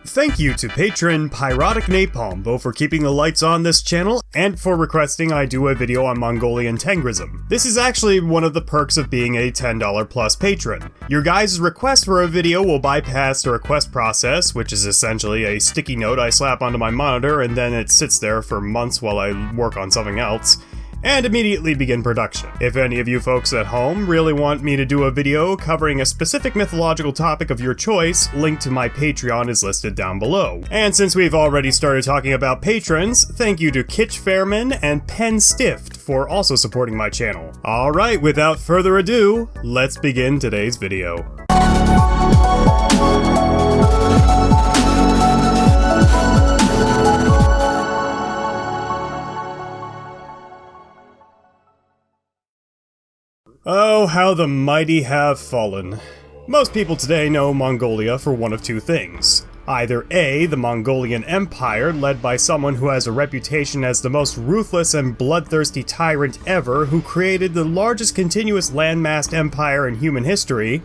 Thank you to patron Pyrotic Napalm, both for keeping the lights on this channel and for requesting I do a video on Mongolian Tengrism. This is actually one of the perks of being a $10 plus patron. Your guys' request for a video will bypass the request process, which is essentially a sticky note I slap onto my monitor and then it sits there for months while I work on something else, and immediately begin production. If any of you folks at home really want me to do a video covering a specific mythological topic of your choice, link to my Patreon is listed down below. And since we've already started talking about patrons, thank you to Kitch Fairman and Penn Stift for also supporting my channel. Alright, without further ado, let's begin today's video. Oh, how the mighty have fallen. Most people today know Mongolia for one of two things. Either A, the Mongolian Empire, led by someone who has a reputation as the most ruthless and bloodthirsty tyrant ever, who created the largest continuous landmassed empire in human history,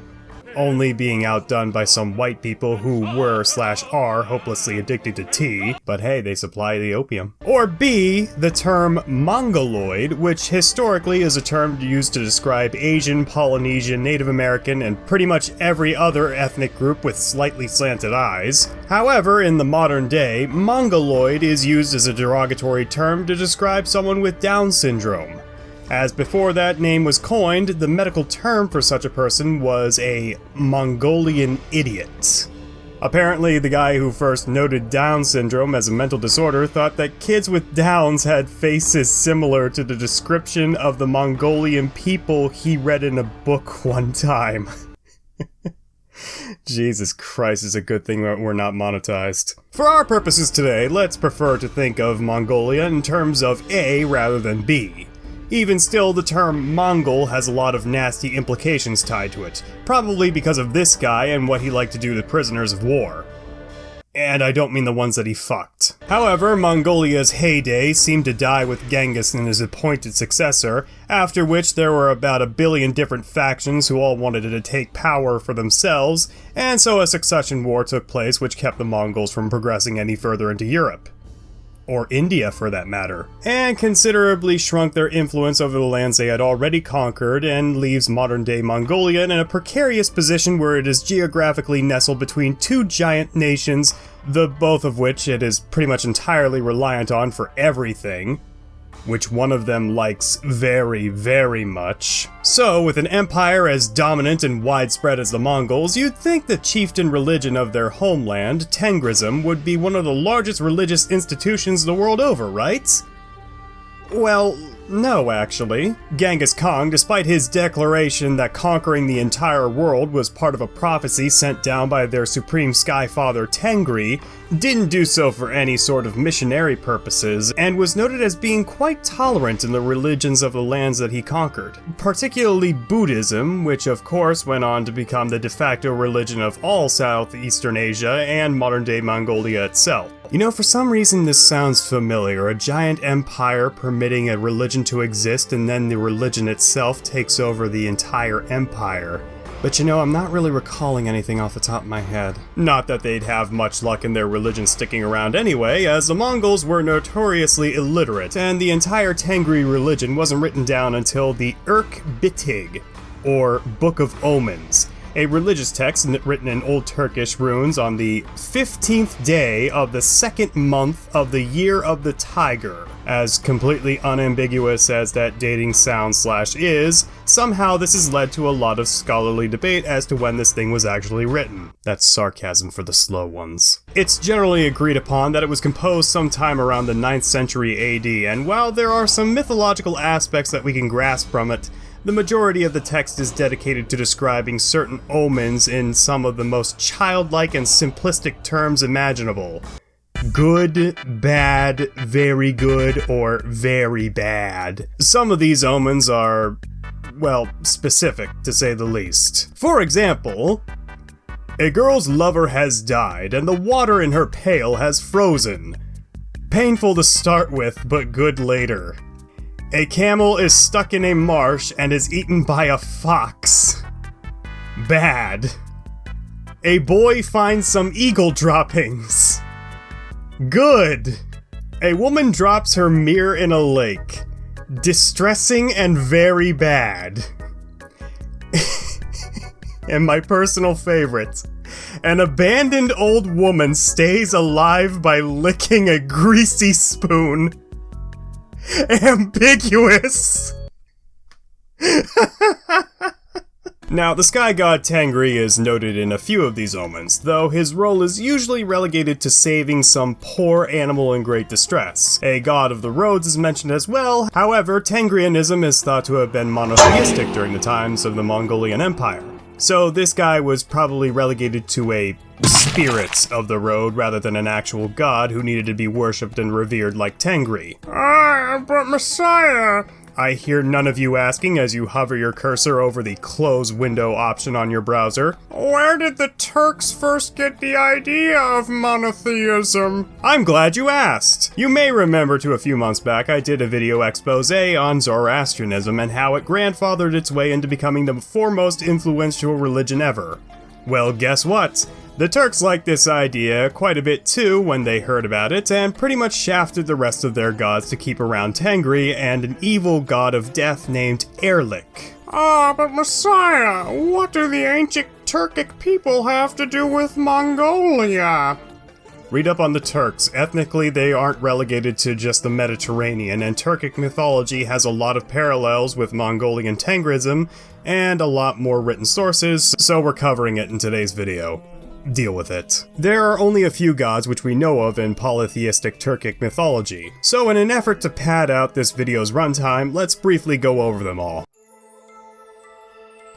only being outdone by some white people who were/are hopelessly addicted to tea, but hey, they supply the opium. Or B, the term Mongoloid, which historically is a term used to describe Asian, Polynesian, Native American, and pretty much every other ethnic group with slightly slanted eyes. However, in the modern day, Mongoloid is used as a derogatory term to describe someone with Down syndrome. As before that name was coined, the medical term for such a person was a Mongolian idiot. Apparently, the guy who first noted Down syndrome as a mental disorder thought that kids with Downs had faces similar to the description of the Mongolian people he read in a book one time. Jesus Christ, it's a good thing that we're not monetized. For our purposes today, let's prefer to think of Mongolia in terms of A rather than B. Even still, the term Mongol has a lot of nasty implications tied to it, probably because of this guy and what he liked to do to prisoners of war. And I don't mean the ones that he fucked. However, Mongolia's heyday seemed to die with Genghis and his appointed successor, after which there were about 1 billion different factions who all wanted to take power for themselves, and so a succession war took place which kept the Mongols from progressing any further into Europe. Or India for that matter, and considerably shrunk their influence over the lands they had already conquered, and leaves modern-day Mongolia in a precarious position where it is geographically nestled between two giant nations, the both of which it is pretty much entirely reliant on for everything, which one of them likes very, very much. So, with an empire as dominant and widespread as the Mongols, you'd think the chieftain religion of their homeland, Tengrism, would be one of the largest religious institutions the world over, right? Well, no, actually. Genghis Khan, despite his declaration that conquering the entire world was part of a prophecy sent down by their supreme sky father Tengri, didn't do so for any sort of missionary purposes, and was noted as being quite tolerant in the religions of the lands that he conquered. Particularly Buddhism, which of course went on to become the de facto religion of all Southeastern Asia and modern-day Mongolia itself. You know, for some reason this sounds familiar, a giant empire permitting a religion to exist and then the religion itself takes over the entire empire. But you know, I'm not really recalling anything off the top of my head. Not that they'd have much luck in their religion sticking around anyway, as the Mongols were notoriously illiterate, and the entire Tengri religion wasn't written down until the Bitig, or Book of Omens, a religious text written in Old Turkish runes on the 15th day of the second month of the year of the tiger. As completely unambiguous as that dating sounds/is, somehow this has led to a lot of scholarly debate as to when this thing was actually written. That's sarcasm for the slow ones. It's generally agreed upon that it was composed sometime around the 9th century AD, and while there are some mythological aspects that we can grasp from it, the majority of the text is dedicated to describing certain omens in some of the most childlike and simplistic terms imaginable. Good, bad, very good, or very bad. Some of these omens are, well, specific to say the least. For example, a girl's lover has died and the water in her pail has frozen. Painful to start with, but good later. A camel is stuck in a marsh and is eaten by a fox. Bad. A boy finds some eagle droppings. Good. A woman drops her mirror in a lake. Distressing and very bad. And my personal favorite. An abandoned old woman stays alive by licking a greasy spoon. Ambiguous. Now, the sky god Tengri is noted in a few of these omens, though his role is usually relegated to saving some poor animal in great distress. A god of the roads is mentioned as well, however, Tengrianism is thought to have been monotheistic during the times of the Mongolian Empire. So this guy was probably relegated to a spirit of the road rather than an actual god who needed to be worshipped and revered like Tengri. But Messiah! I hear none of you asking as you hover your cursor over the close window option on your browser. Where did the Turks first get the idea of monotheism? I'm glad you asked. You may remember a few months back I did a video expose on Zoroastrianism and how it grandfathered its way into becoming the foremost influential religion ever. Well, guess what? The Turks liked this idea quite a bit too when they heard about it, and pretty much shafted the rest of their gods to keep around Tengri and an evil god of death named Erlik. But Messiah, what do the ancient Turkic people have to do with Mongolia? Read up on the Turks. Ethnically, they aren't relegated to just the Mediterranean, and Turkic mythology has a lot of parallels with Mongolian Tengrism, and a lot more written sources, so we're covering it in today's video. Deal with it. There are only a few gods which we know of in polytheistic Turkic mythology, so in an effort to pad out this video's runtime, let's briefly go over them all.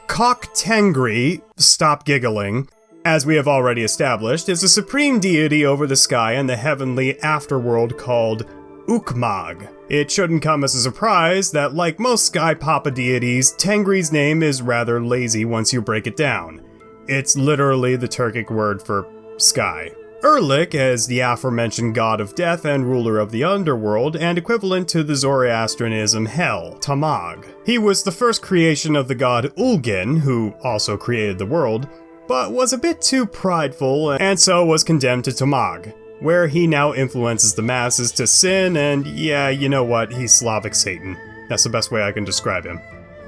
Kok Tengri, stop giggling, as we have already established, is a supreme deity over the sky and the heavenly afterworld called Ukmag. It shouldn't come as a surprise that, like most sky papa deities, Tengri's name is rather lazy once you break it down. It's literally the Turkic word for sky. Erlik is the aforementioned god of death and ruler of the underworld, and equivalent to the Zoroastrianism hell, Tamag. He was the first creation of the god Ulgin, who also created the world, but was a bit too prideful, and so was condemned to Tamag, where he now influences the masses to sin, and yeah, you know what, he's Slavic Satan. That's the best way I can describe him.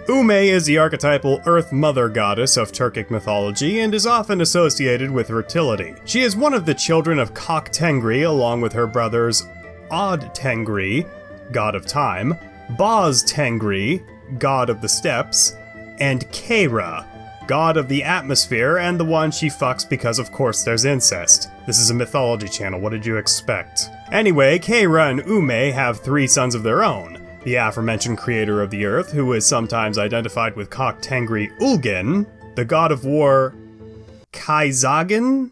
Ume is the archetypal Earth Mother goddess of Turkic mythology and is often associated with fertility. She is one of the children of Kok Tengri along with her brothers Od Tengri, god of time, Baz Tengri, god of the steppes, and Kera, god of the atmosphere and the one she fucks because of course there's incest. This is a mythology channel, what did you expect? Anyway, Kera and Ume have 3 sons of their own. The aforementioned creator of the earth, who is sometimes identified with Kok Tengri Ulgin, the god of war Kaizagan?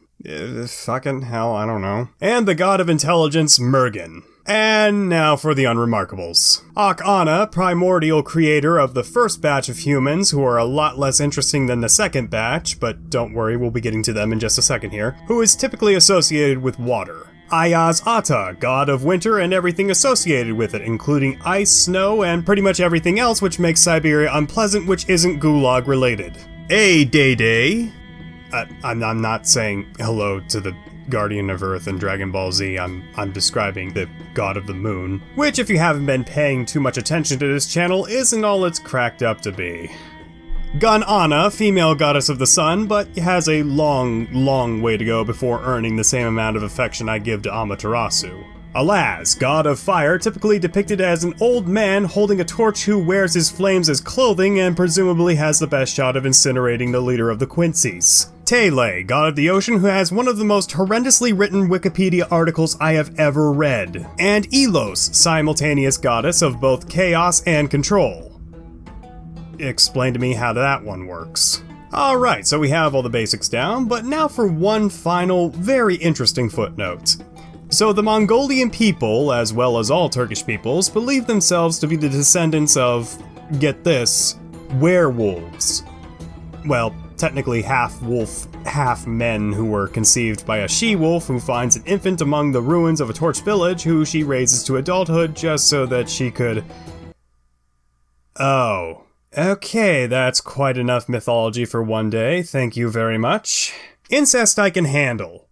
Fucking hell, I don't know. And the god of intelligence Mergin. And now for the unremarkables. Ak-Ana, primordial creator of the first batch of humans, who are a lot less interesting than the second batch, but don't worry, we'll be getting to them in just a second here, who is typically associated with water. Ayaz Ata, god of winter and everything associated with it, including ice, snow, and pretty much everything else which makes Siberia unpleasant which isn't gulag related. Day. I'm not saying hello to the Guardian of Earth and Dragon Ball Z, I'm describing the god of the moon, which if you haven't been paying too much attention to this channel isn't all it's cracked up to be. Gun-Ana, female goddess of the sun, but has a long way to go before earning the same amount of affection I give to Amaterasu. Alaz, god of fire, typically depicted as an old man holding a torch who wears his flames as clothing and presumably has the best shot of incinerating the leader of the Quincies. Tele, god of the ocean who has one of the most horrendously written Wikipedia articles I have ever read. And Elos, simultaneous goddess of both chaos and control. Explain to me how that one works. Alright, so we have all the basics down, but now for one final, very interesting footnote. So the Mongolian people, as well as all Turkish peoples, believe themselves to be the descendants of, get this, werewolves. Well, technically half wolf, half men who were conceived by a she-wolf who finds an infant among the ruins of a torched village who she raises to adulthood just so that she could... Oh. Okay, that's quite enough mythology for one day, thank you very much. Incest I can handle.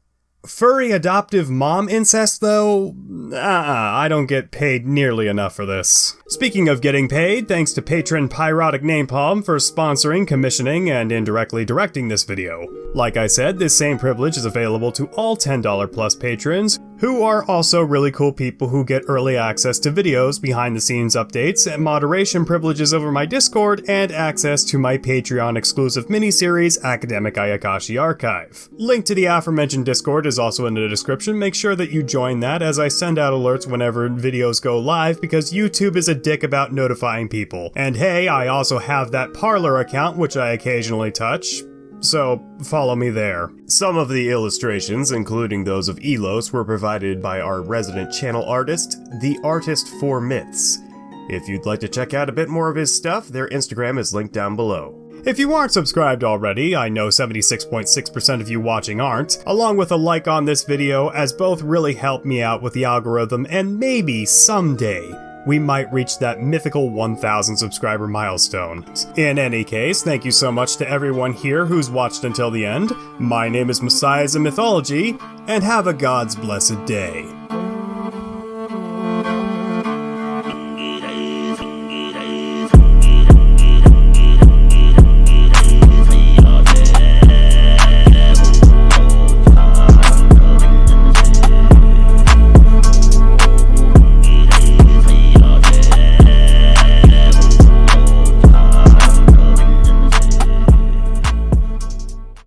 Furry adoptive mom incest, though? I don't get paid nearly enough for this. Speaking of getting paid, thanks to patron Pyrotic Napalm for sponsoring, commissioning, and indirectly directing this video. Like I said, this same privilege is available to all $10 plus patrons, who are also really cool people who get early access to videos, behind the scenes updates, and moderation privileges over my Discord, and access to my Patreon exclusive miniseries, Academic Ayakashi Archive. Link to the aforementioned Discord is also in the description. Make sure that you join that, as I send out alerts whenever videos go live, because YouTube is a dick about notifying people. And hey, I also have that Parler account, which I occasionally touch, so follow me there. Some of the illustrations, including those of Elos, were provided by our resident channel artist, The Artist for Myths. If you'd like to check out a bit more of his stuff, their Instagram is linked down below. If you aren't subscribed already, I know 76.6% of you watching aren't, along with a like on this video, as both really help me out with the algorithm, and maybe someday we might reach that mythical 1,000 subscriber milestone. In any case, thank you so much to everyone here who's watched until the end. My name is Messiahs of Mythology, and have a God's blessed day.